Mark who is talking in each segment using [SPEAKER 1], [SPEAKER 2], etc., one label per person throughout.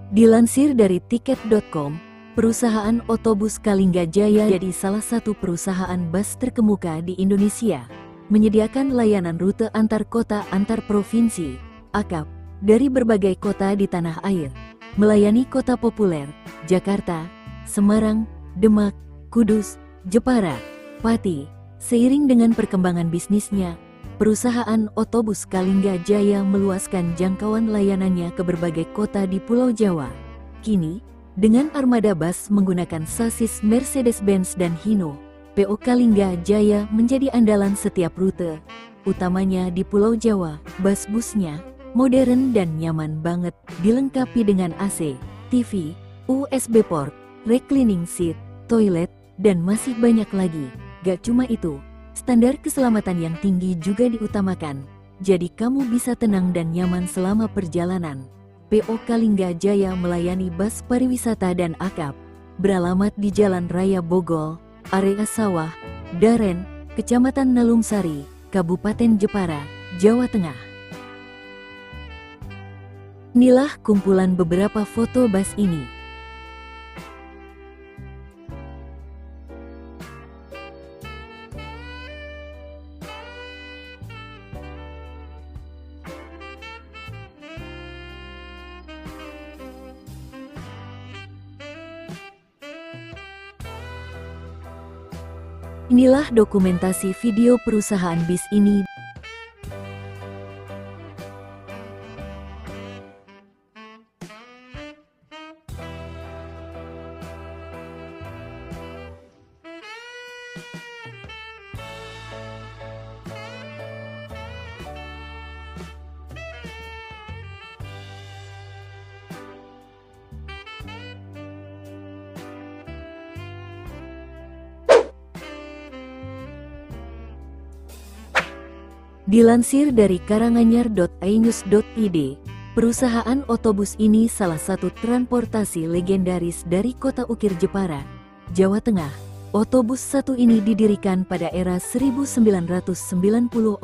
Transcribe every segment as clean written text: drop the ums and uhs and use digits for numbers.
[SPEAKER 1] Dilansir dari tiket.com, perusahaan otobus Kalingga Jaya jadi salah satu perusahaan bus terkemuka di Indonesia, menyediakan layanan rute antar kota antar provinsi, (AKAP), dari berbagai kota di tanah air, melayani kota populer, Jakarta, Semarang, Demak, Kudus, Jepara, Pati. Seiring dengan perkembangan bisnisnya, perusahaan otobus Kalingga Jaya meluaskan jangkauan layanannya ke berbagai kota di Pulau Jawa. Kini, dengan armada bus menggunakan sasis Mercedes-Benz dan Hino, PO Kalingga Jaya menjadi andalan setiap rute, utamanya di Pulau Jawa. Bus-busnya modern dan nyaman banget, dilengkapi dengan AC, TV, USB port, reclining seat, toilet, dan masih banyak lagi. Gak cuma itu, standar keselamatan yang tinggi juga diutamakan, jadi kamu bisa tenang dan nyaman selama perjalanan. PO Kalingga Jaya melayani bus pariwisata dan AKAP, beralamat di Jalan Raya Bogol, area Sawah, Daren, Kecamatan Nalungsari, Kabupaten Jepara, Jawa Tengah. Inilah kumpulan beberapa foto bus ini. Inilah dokumentasi video perusahaan bis ini. Dilansir dari karanganyar.ainews.id, perusahaan otobus ini salah satu transportasi legendaris dari Kota Ukir Jepara, Jawa Tengah. Otobus satu ini didirikan pada era 1990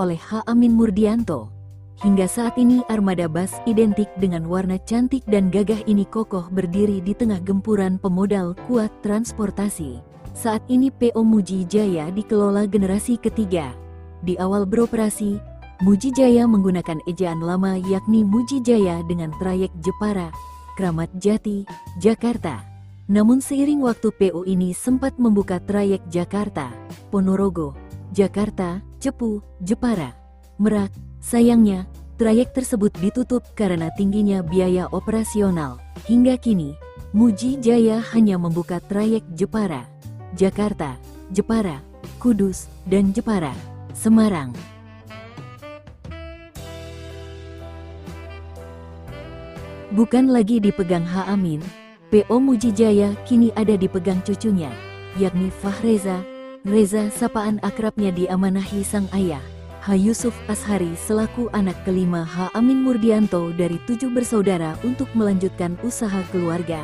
[SPEAKER 1] oleh H. Amin Murdianto. Hingga saat ini armada bus identik dengan warna cantik dan gagah ini kokoh berdiri di tengah gempuran pemodal kuat transportasi. Saat ini PO Muji Jaya dikelola generasi ketiga. Di awal beroperasi, Muji Jaya menggunakan ejaan lama yakni Muji Jaya dengan trayek Jepara, Kramat Jati, Jakarta. Namun seiring waktu PO ini sempat membuka trayek Jakarta, Ponorogo, Jakarta, Cepu, Jepara, Merak. Sayangnya, trayek tersebut ditutup karena tingginya biaya operasional. Hingga kini, Muji Jaya hanya membuka trayek Jepara, Jakarta, Jepara, Kudus, dan Jepara, Semarang. Bukan lagi dipegang H. Amin, PO Muji Jaya kini ada dipegang cucunya, yakni Fahreza. Reza sapaan akrabnya diamanahi sang ayah, H. Yusuf Ashari selaku anak kelima H. Amin Murdianto dari 7 bersaudara untuk melanjutkan usaha keluarga.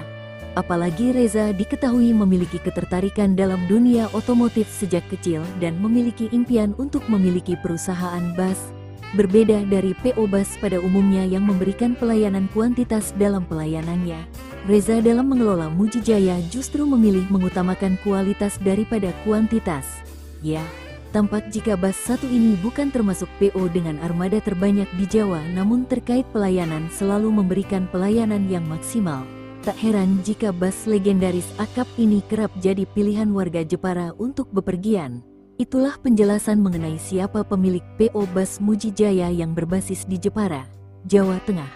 [SPEAKER 1] Apalagi Reza diketahui memiliki ketertarikan dalam dunia otomotif sejak kecil dan memiliki impian untuk memiliki perusahaan bus. Berbeda dari PO Bus pada umumnya yang memberikan pelayanan kuantitas dalam pelayanannya, Reza dalam mengelola Muji Jaya justru memilih mengutamakan kualitas daripada kuantitas. Ya, tampak jika bus satu ini bukan termasuk PO dengan armada terbanyak di Jawa, namun terkait pelayanan selalu memberikan pelayanan yang maksimal. Tak heran jika bus legendaris AKAP ini kerap jadi pilihan warga Jepara untuk bepergian. Itulah penjelasan mengenai siapa pemilik PO Bus Muji Jaya yang berbasis di Jepara, Jawa Tengah.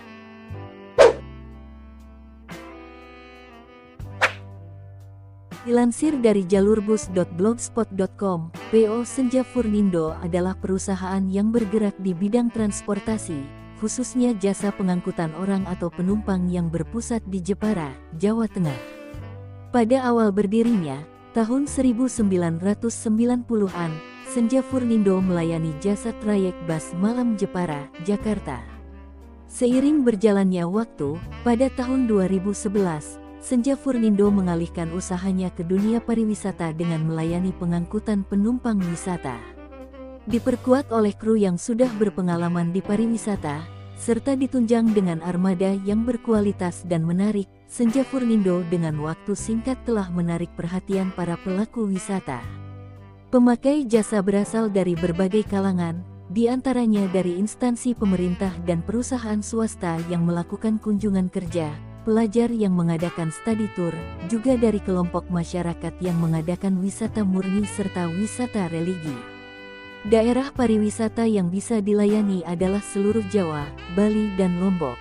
[SPEAKER 1] Dilansir dari jalurbus.blogspot.com, PO Senja Furnindo adalah perusahaan yang bergerak di bidang transportasi, khususnya jasa pengangkutan orang atau penumpang yang berpusat di Jepara, Jawa Tengah. Pada awal berdirinya, tahun 1990-an, Senja Furnindo melayani jasa trayek bus malam Jepara, Jakarta. Seiring berjalannya waktu, pada tahun 2011, Senja Furnindo mengalihkan usahanya ke dunia pariwisata dengan melayani pengangkutan penumpang wisata. Diperkuat oleh kru yang sudah berpengalaman di pariwisata, serta ditunjang dengan armada yang berkualitas dan menarik, Senja Furnindo dengan waktu singkat telah menarik perhatian para pelaku wisata. Pemakai jasa berasal dari berbagai kalangan, di antaranya dari instansi pemerintah dan perusahaan swasta yang melakukan kunjungan kerja, pelajar yang mengadakan study tour, juga dari kelompok masyarakat yang mengadakan wisata murni serta wisata religi. Daerah pariwisata yang bisa dilayani adalah seluruh Jawa, Bali dan Lombok.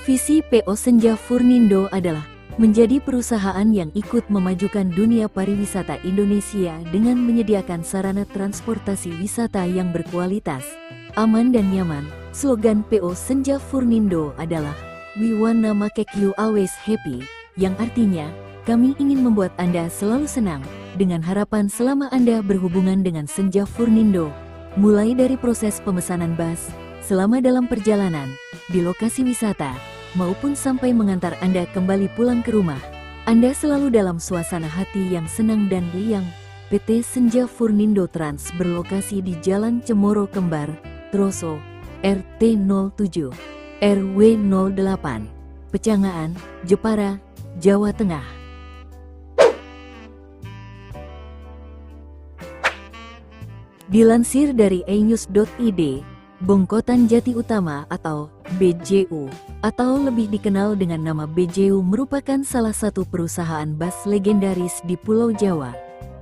[SPEAKER 1] Visi PO Senja Furnindo adalah menjadi perusahaan yang ikut memajukan dunia pariwisata Indonesia dengan menyediakan sarana transportasi wisata yang berkualitas, aman dan nyaman. Slogan PO Senja Furnindo adalah "We wanna make you always happy", yang artinya kami ingin membuat Anda selalu senang, dengan harapan selama Anda berhubungan dengan Senja Furnindo, mulai dari proses pemesanan bus, selama dalam perjalanan, di lokasi wisata, maupun sampai mengantar Anda kembali pulang ke rumah, Anda selalu dalam suasana hati yang senang dan riang. PT Senja Furnindo Trans berlokasi di Jalan Cemoro Kembar, Troso, RT 07, RW 08, Pecangaan, Jepara, Jawa Tengah. Dilansir dari enews.id, Bongkotan Jati Utama atau BJU, atau lebih dikenal dengan nama BJU, merupakan salah satu perusahaan bus legendaris di Pulau Jawa.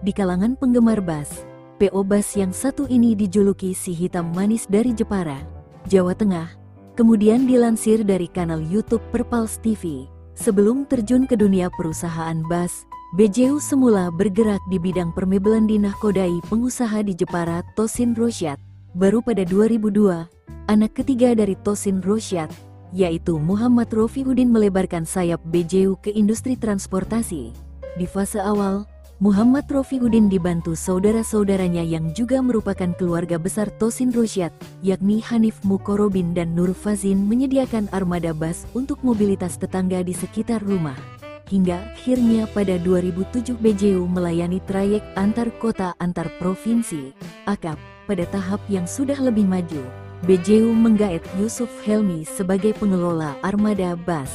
[SPEAKER 1] Di kalangan penggemar bus, PO Bus yang satu ini dijuluki si hitam manis dari Jepara, Jawa Tengah. Kemudian dilansir dari kanal YouTube Perpals TV, sebelum terjun ke dunia perusahaan bus, BJU semula bergerak di bidang permebelan dinakodai pengusaha di Jepara Tosin Rosyad. Baru pada 2002, anak ketiga dari Tosin Rosyad, yaitu Muhammad Rofiuddin, melebarkan sayap BJU ke industri transportasi. Di fase awal, Muhammad Rofiuddin dibantu saudara-saudaranya yang juga merupakan keluarga besar Tosin Rosyad, yakni Hanif Mukorobin dan Nur Fazin, menyediakan armada bus untuk mobilitas tetangga di sekitar rumah. Hingga akhirnya pada 2007 BJU melayani trayek antar kota antar provinsi, AKAP. Pada tahap yang sudah lebih maju, BJU menggaet Yusuf Helmi sebagai pengelola armada bus.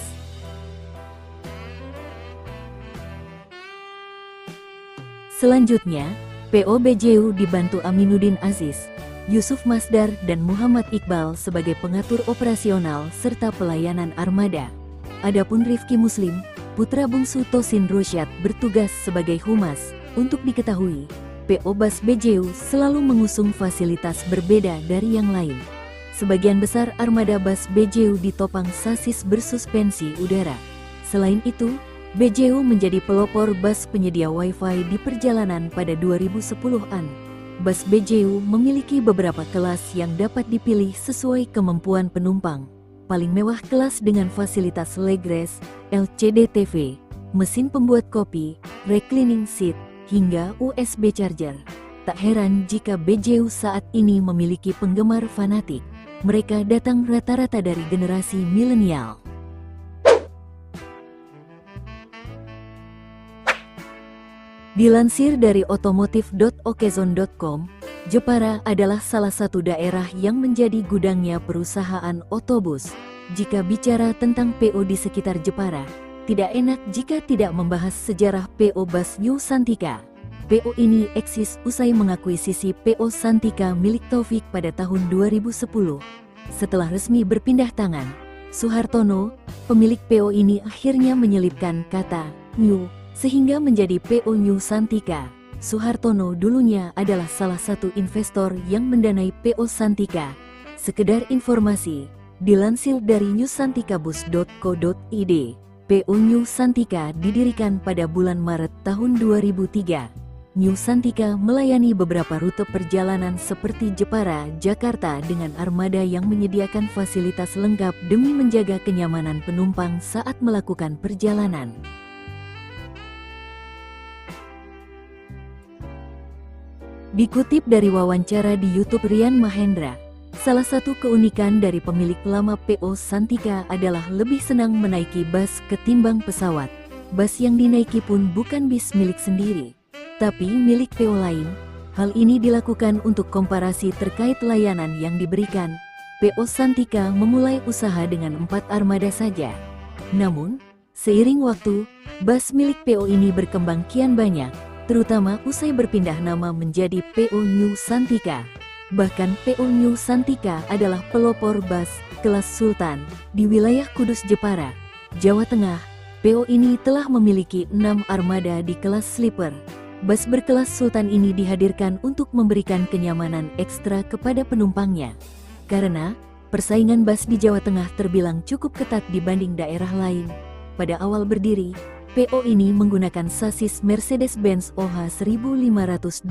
[SPEAKER 1] Selanjutnya, PO BJU dibantu Aminuddin Aziz, Yusuf Masdar dan Muhammad Iqbal sebagai pengatur operasional serta pelayanan armada. Adapun Rifki Muslim, putra bungsu Tosin Rosyad, bertugas sebagai humas. Untuk diketahui, PO Bus BJU selalu mengusung fasilitas berbeda dari yang lain. Sebagian besar armada bus BJU ditopang sasis bersuspensi udara. Selain itu, BJU menjadi pelopor bus penyedia Wi-Fi di perjalanan pada 2010-an. Bus BJU memiliki beberapa kelas yang dapat dipilih sesuai kemampuan penumpang. Paling mewah kelas dengan fasilitas leg rest, LCD TV, mesin pembuat kopi, reclining seat, hingga USB charger. Tak heran jika BJU saat ini memiliki penggemar fanatik. Mereka datang rata-rata dari generasi milenial. Dilansir dari otomotif.okezone.com, Jepara adalah salah satu daerah yang menjadi gudangnya perusahaan otobus. Jika bicara tentang PO di sekitar Jepara, tidak enak jika tidak membahas sejarah PO Bus New Santika. PO ini eksis usai mengakuisisi PO Santika milik Taufik pada tahun 2010. Setelah resmi berpindah tangan, Suhartono, pemilik PO ini akhirnya menyelipkan kata New sehingga menjadi PO New Santika. Suhartono dulunya adalah salah satu investor yang mendanai PO Santika. Sekedar informasi, dilansir dari newsantikabus.co.id, PO New Santika didirikan pada bulan Maret tahun 2003. New Santika melayani beberapa rute perjalanan seperti Jepara, Jakarta dengan armada yang menyediakan fasilitas lengkap demi menjaga kenyamanan penumpang saat melakukan perjalanan. Dikutip dari wawancara di YouTube Rian Mahendra, salah satu keunikan dari pemilik lama PO Santika adalah lebih senang menaiki bus ketimbang pesawat. Bus yang dinaiki pun bukan bis milik sendiri, tapi milik PO lain. Hal ini dilakukan untuk komparasi terkait layanan yang diberikan. PO Santika memulai usaha dengan 4 armada saja. Namun, seiring waktu, bus milik PO ini berkembang kian banyak, terutama usai berpindah nama menjadi PO New Santika. Bahkan PO New Santika adalah pelopor bus kelas Sultan di wilayah Kudus Jepara, Jawa Tengah. PO ini telah memiliki 6 armada di kelas sleeper. Bus berkelas Sultan ini dihadirkan untuk memberikan kenyamanan ekstra kepada penumpangnya. Karena persaingan bus di Jawa Tengah terbilang cukup ketat dibanding daerah lain. Pada awal berdiri, PO ini menggunakan sasis Mercedes-Benz OH 1525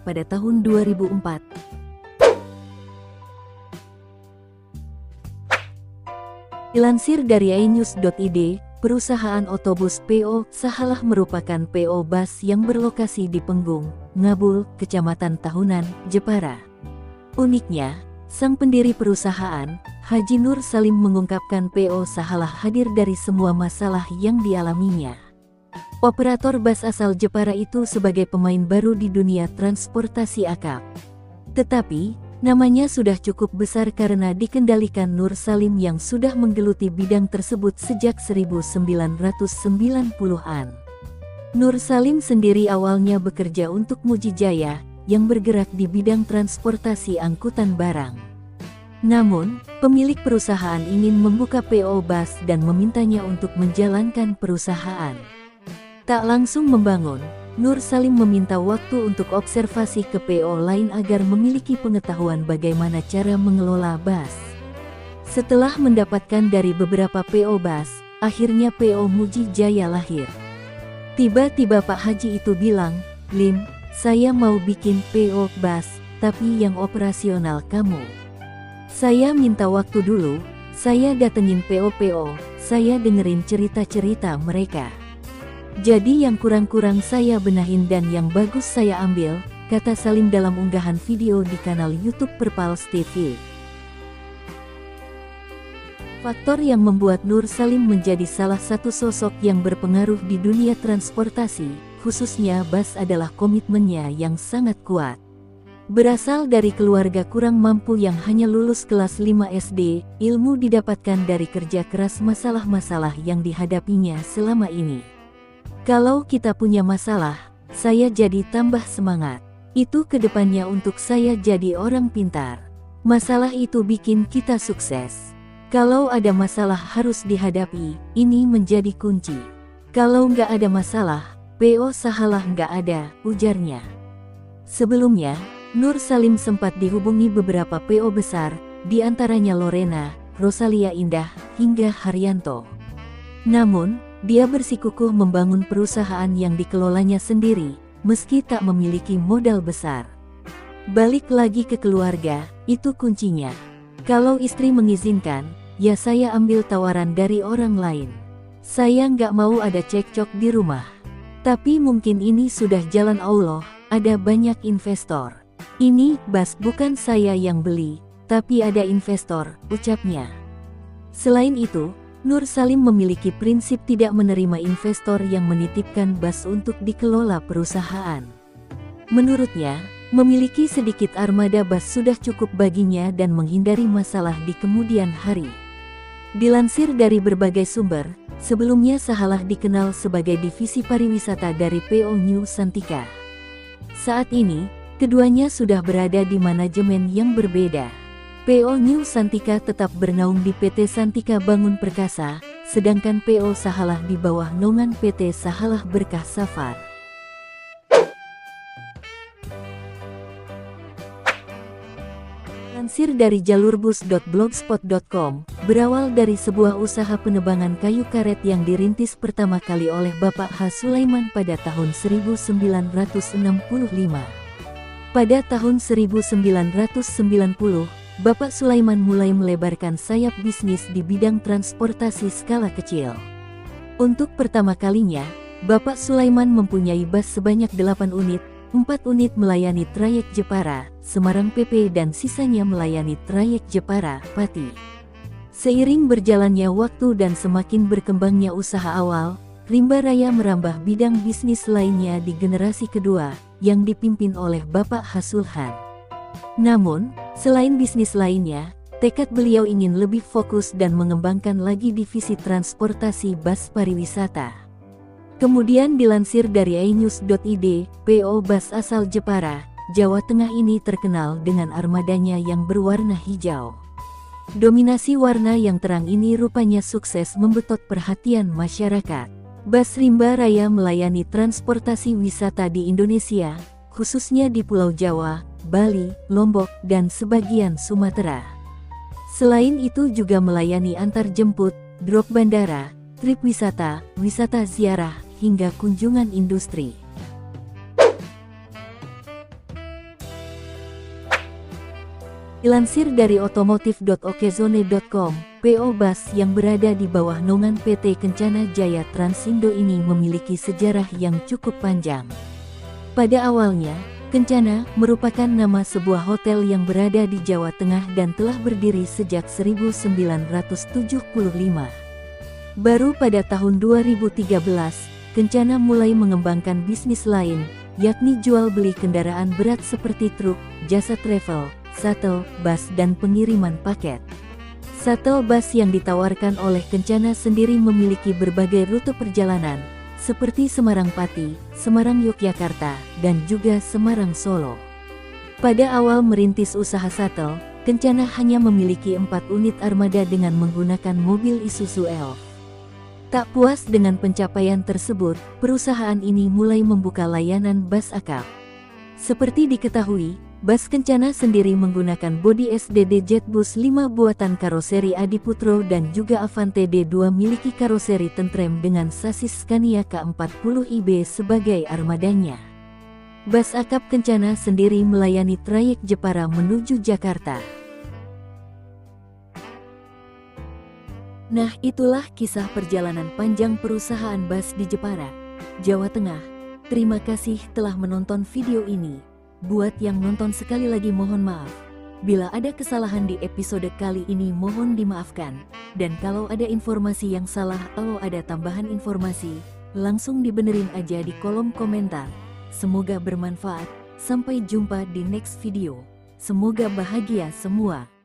[SPEAKER 1] pada tahun 2004. Dilansir dari inews.id, perusahaan otobus PO Sahalah merupakan PO Bus yang berlokasi di Penggung, Ngabul, Kecamatan Tahunan, Jepara. Uniknya, sang pendiri perusahaan, Haji Nur Salim mengungkapkan PO Sahalah hadir dari semua masalah yang dialaminya. Operator bus asal Jepara itu sebagai pemain baru di dunia transportasi akap. Tetapi, namanya sudah cukup besar karena dikendalikan Nur Salim yang sudah menggeluti bidang tersebut sejak 1990-an. Nur Salim sendiri awalnya bekerja untuk Mujijaya, yang bergerak di bidang transportasi angkutan barang. Namun, pemilik perusahaan ingin membuka PO Bus dan memintanya untuk menjalankan perusahaan. Tak langsung membangun, Nur Salim meminta waktu untuk observasi ke PO lain agar memiliki pengetahuan bagaimana cara mengelola bus. Setelah mendapatkan dari beberapa PO Bus, akhirnya PO Mujijaya lahir. Tiba-tiba Pak Haji itu bilang, "Lim, saya mau bikin PO Bus, tapi yang operasional kamu." Saya minta waktu dulu, saya datengin PO-PO, saya dengerin cerita-cerita mereka. Jadi yang kurang-kurang saya benahin dan yang bagus saya ambil, kata Salim dalam unggahan video di kanal YouTube Perpals TV. Faktor yang membuat Nur Salim menjadi salah satu sosok yang berpengaruh di dunia transportasi, khususnya bus adalah komitmennya yang sangat kuat. Berasal dari keluarga kurang mampu yang hanya lulus kelas 5 SD, ilmu didapatkan dari kerja keras masalah-masalah yang dihadapinya selama ini. Kalau kita punya masalah, saya jadi tambah semangat. Itu kedepannya untuk saya jadi orang pintar. Masalah itu bikin kita sukses. Kalau ada masalah harus dihadapi, ini menjadi kunci. Kalau nggak ada masalah, PO Sahalah nggak ada, ujarnya. Sebelumnya, Nur Salim sempat dihubungi beberapa PO besar, di antaranya Lorena, Rosalia Indah, hingga Haryanto. Namun, dia bersikukuh membangun perusahaan yang dikelolanya sendiri, meski tak memiliki modal besar. Balik lagi ke keluarga, itu kuncinya. Kalau istri mengizinkan, ya saya ambil tawaran dari orang lain. Saya nggak mau ada cekcok di rumah. Tapi mungkin ini sudah jalan Allah, ada banyak investor. Ini bus bukan saya yang beli, tapi ada investor, ucapnya. Selain itu, Nur Salim memiliki prinsip tidak menerima investor yang menitipkan bus untuk dikelola perusahaan. Menurutnya, memiliki sedikit armada bus sudah cukup baginya dan menghindari masalah di kemudian hari. Dilansir dari berbagai sumber, sebelumnya Sahalah dikenal sebagai divisi pariwisata dari PO New Santika. Saat ini, keduanya sudah berada di manajemen yang berbeda. PO New Santika tetap bernaung di PT Santika Bangun Perkasa, sedangkan PO Sahalah di bawah naungan PT Sahalah Berkah Safar. Lansir dari jalurbus.blogspot.com, berawal dari sebuah usaha penebangan kayu karet yang dirintis pertama kali oleh Bapak H. Sulaiman pada tahun 1965. Pada tahun 1990, Bapak Sulaiman mulai melebarkan sayap bisnis di bidang transportasi skala kecil. Untuk pertama kalinya, Bapak Sulaiman mempunyai bus sebanyak 8 unit, 4 unit melayani trayek Jepara, Semarang PP dan sisanya melayani trayek Jepara, Pati. Seiring berjalannya waktu dan semakin berkembangnya usaha awal, Rimba Raya merambah bidang bisnis lainnya di generasi kedua, yang dipimpin oleh Bapak Hasulhan. Namun, selain bisnis lainnya, Tekad beliau ingin lebih fokus dan mengembangkan lagi divisi transportasi bus pariwisata. Kemudian dilansir dari inews.id, PO Bus asal Jepara, Jawa Tengah ini terkenal dengan armadanya yang berwarna hijau. Dominasi warna yang terang ini rupanya sukses membetot perhatian masyarakat. Bus Rimba Raya melayani transportasi wisata di Indonesia, khususnya di Pulau Jawa, Bali, Lombok, dan sebagian Sumatera. Selain itu juga melayani antar jemput, drop bandara, trip wisata, wisata ziarah, hingga kunjungan industri. Dilansir dari otomotif.okezone.com, PO Bus yang berada di bawah naungan PT Kencana Jaya Transindo ini memiliki sejarah yang cukup panjang. Pada awalnya, Kencana merupakan nama sebuah hotel yang berada di Jawa Tengah dan telah berdiri sejak 1975. Baru pada tahun 2013, Kencana mulai mengembangkan bisnis lain, yakni jual beli kendaraan berat seperti truk, jasa travel, shuttle, bus dan pengiriman paket. Shuttle bus yang ditawarkan oleh Kencana sendiri memiliki berbagai rute perjalanan, seperti Semarang-Pati, Semarang-Yogyakarta, dan juga Semarang-Solo. Pada awal merintis usaha shuttle, Kencana hanya memiliki 4 unit armada dengan menggunakan mobil Isuzu Elf. Tak puas dengan pencapaian tersebut, perusahaan ini mulai membuka layanan bus akap. Seperti diketahui, Bus Kencana sendiri menggunakan bodi SDD Jetbus 5 buatan karoseri Adiputro dan juga Avante D2 miliki karoseri Tentrem dengan sasis Scania K40IB sebagai armadanya. Bus akap Kencana sendiri melayani trayek Jepara menuju Jakarta. Nah, itulah kisah perjalanan panjang perusahaan bus di Jepara, Jawa Tengah. Terima kasih telah menonton video ini. Buat yang nonton sekali lagi mohon maaf. Bila ada kesalahan di episode kali ini mohon dimaafkan. Dan kalau ada informasi yang salah atau ada tambahan informasi, langsung dibenerin aja di kolom komentar. Semoga bermanfaat. Sampai jumpa di next video. Semoga bahagia semua.